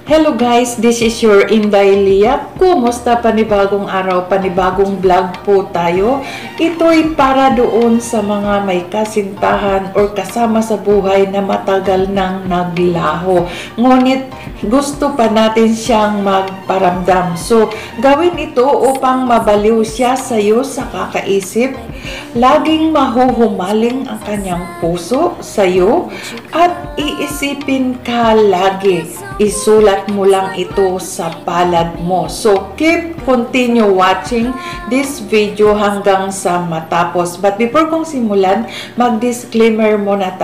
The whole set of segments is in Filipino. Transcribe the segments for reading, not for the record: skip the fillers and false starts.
Hello guys, this is your Inday Lia. Kumusta? Panibagong araw, panibagong vlog po tayo. Ito'y para doon sa mga may kasintahan or kasama sa buhay na matagal nang naglaho. Ngunit gusto pa natin siyang magparamdam. So, gawin ito upang mabaliw siya sa iyo sa kakaisip. Laging mahuhumaling ang kanyang puso sa iyo at iisipin ka lagi. Isulat mo lang ito sa palad mo. So, continue watching this video hanggang sa matapos. But before kong simulan, mag-disclaimer muna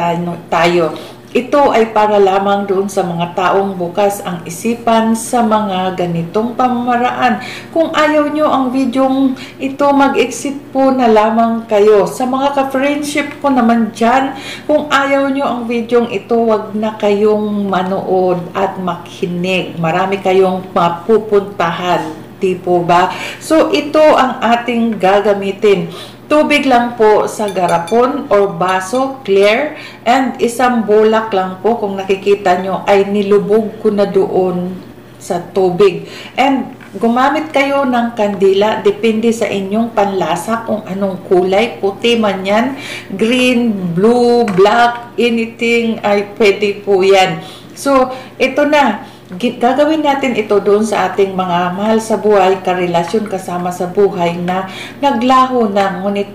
tayo. Ito ay para lamang doon sa mga taong bukas ang isipan sa mga ganitong pamamaraan. Kung ayaw nyo ang videong ito, mag-exit po na lamang kayo. Sa mga ka-friendship ko naman dyan, kung ayaw nyo ang videong ito, wag na kayong manood at makinig. Marami kayong mapupuntahan. Di po ba? So, ito ang ating gagamitin. Tubig lang po sa garapon or baso, clear, and isang bulak lang po kung nakikita nyo ay nilubog ko na doon sa tubig. And gumamit kayo ng kandila, depende sa inyong panlasa kung anong kulay, puti man yan, green, blue, black, anything ay pwede po yan. So, ito na. Gagawin natin ito doon sa ating mga mahal sa buhay, karelasyon kasama sa buhay na naglaho na, ngunit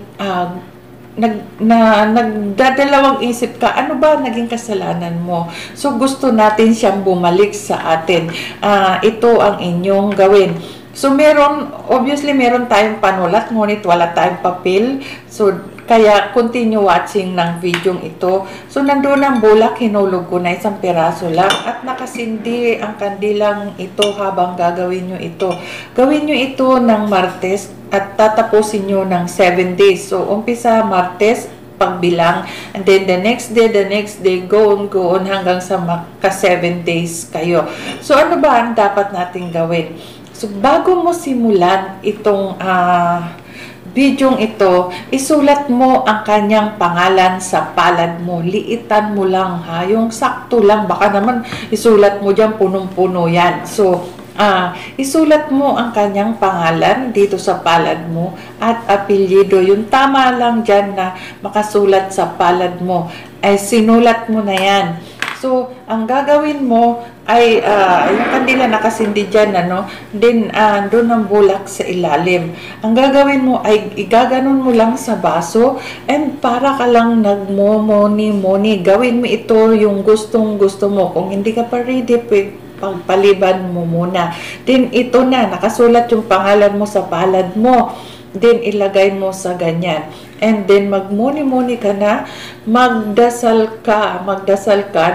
nagdadalawang isip ka, ano ba naging kasalanan mo? So, gusto natin siyang bumalik sa atin. Ito ang inyong gawin. So, obviously, meron tayong panulat, ngunit wala tayong papel. So, kaya, continue watching ng video ito. So, nandoon ang bulak, hinulog ko na isang piraso lang. At nakasindi ang kandilang ito habang gagawin nyo ito. Gawin nyo ito ng Martes at tatapusin nyo ng 7 days. So, umpisa Martes, pagbilang. And then, the next day, go on hanggang sa maka 7 days kayo. So, ano ba ang dapat natin gawin? So, bago mo simulan itong videong ito, isulat mo ang kanyang pangalan sa palad mo. Liitan mo lang ha, yung sakto lang. Baka naman isulat mo dyan, punong-puno yan. So, isulat mo ang kanyang pangalan dito sa palad mo at apelyido. Yung tama lang dyan na makasulat sa palad mo, ay sinulat mo na yan. So, ang gagawin mo ay, yung kandila nakasindi dyan, then, doon ang bulak sa ilalim. Ang gagawin mo ay, igaganon mo lang sa baso, and para ka lang nagmomoni-moni. Gawin mo ito yung gustong-gusto mo. Kung hindi ka pa ready, pagpaliban mo muna. Then, ito na, nakasulat yung pangalan mo sa palad mo. Then, ilagay mo sa ganyan. And then, magmuni-muni ka na, magdasal ka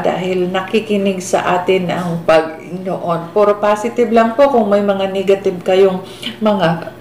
dahil nakikinig sa atin ang Panginoon. Puro positive lang po. Kung may mga negative kayong mga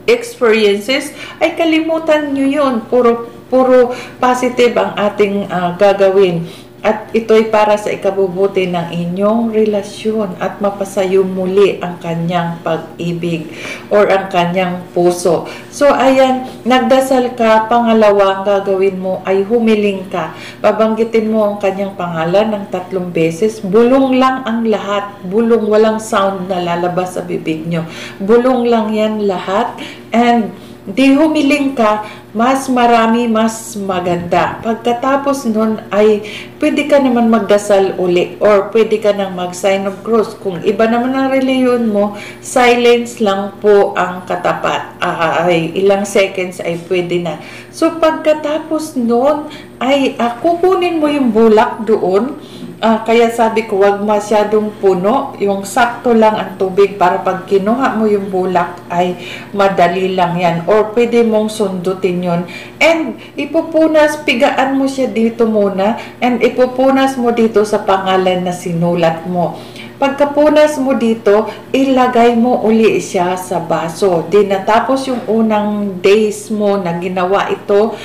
experiences, ay kalimutan nyo yun. Puro positive ang ating gagawin. At ito'y para sa ikabubuti ng inyong relasyon at mapasayo muli ang kanyang pag-ibig or ang kanyang puso. So, ayan, nagdasal ka. Pangalawa, ang gagawin mo ay humiling ka. Babanggitin mo ang kanyang pangalan ng 3 beses. Bulong lang ang lahat. Bulong, walang sound na lalabas sa bibig nyo. Bulong lang yan lahat. And di humiling ka, mas marami, mas maganda. Pagkatapos nun ay pwede ka naman magdasal uli or pwede ka nang mag-sign of cross. Kung iba naman ang reliyon mo, silence lang po ang katapat. Ay ilang seconds ay pwede na. So pagkatapos nun ay kukunin mo yung bulak doon. Kaya sabi ko, wag masyadong puno, yung sakto lang ang tubig para pag kinuha mo yung bulak ay madali lang yan. Or pwede mong sundutin yun. And ipupunas, pigaan mo siya dito muna and ipupunas mo dito sa pangalan na sinulat mo. Pagkapunas mo dito, ilagay mo uli siya sa baso. Di natapos yung unang days mo na ginawa ito,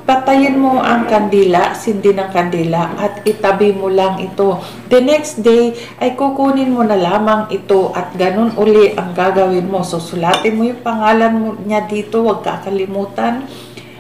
patayin mo ang kandila, sindi ng kandila, at itabi mo lang ito. The next day, ay kukunin mo na lamang ito at ganun uli ang gagawin mo. So, sulatin mo yung pangalan mo niya dito, huwag kakalimutan.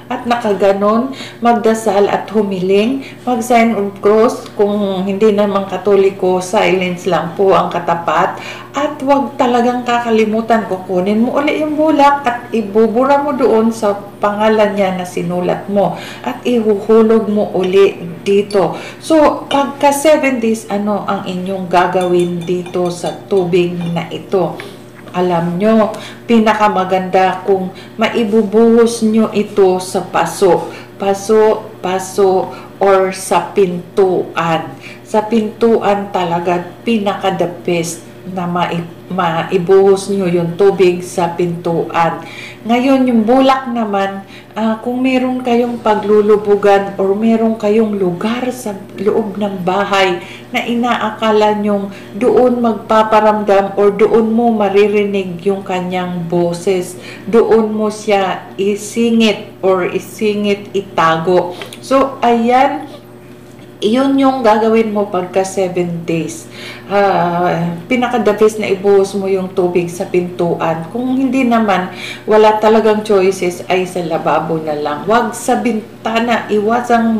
at nakaganon, magdasal at humiling, mag-sign of cross. Kung hindi naman Katoliko, silence lang po ang katapat. At huwag talagang kakalimutan, kukunin mo uli yung bulak at ibubura mo doon sa pangalan niya na sinulat mo at ihuhulog mo uli dito. So, pagka 7 days, ano ang inyong gagawin dito sa tubig na ito? Alam nyo, pinakamaganda kung maibubuhos nyo ito sa paso, or sa pintuan. Sa pintuan talaga, pinaka-the best na maibuhos nyo yung tubig sa pintuan. Ngayon, yung bulak naman, kung meron kayong paglulubugan or meron kayong lugar sa loob ng bahay na inaakala nyong doon magpaparamdam or doon mo maririnig yung kanyang boses, doon mo siya isingit or itago. So, ayan, iyon yung gagawin mo pagka 7 days. Pinaka-the best na ibuhos mo yung tubig sa pintuan. Kung hindi naman, wala talagang choices, ay sa lababo na lang. Huwag sa bintana, iwasang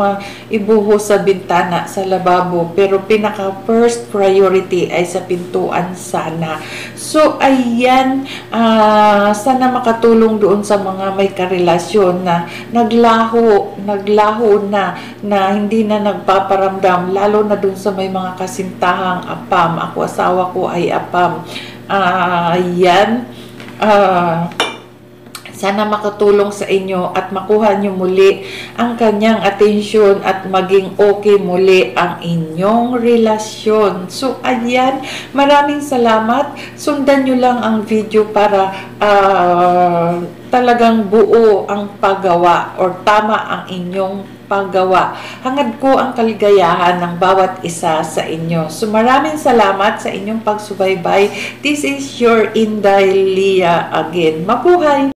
ibuhos sa bintana, sa lababo. Pero pinaka-first priority ay sa pintuan sana. So, ayan, sana makatulong doon sa mga may karelasyon na naglaho na hindi na nagpaparamdam, lalo na doon sa may mga kasintahang apam. Ako, asawa ko ay apam. Yan. Sana makatulong sa inyo at makuha nyo muli ang kanyang atensyon at maging okay muli ang inyong relasyon. So, ayan. Maraming salamat. Sundan nyo lang ang video para talagang buo ang paggawa or tama ang inyong paggawa. Hangad ko ang kaligayahan ng bawat isa sa inyo. So, maraming salamat sa inyong pagsubaybay. This is your Inday Lia again. Mabuhay!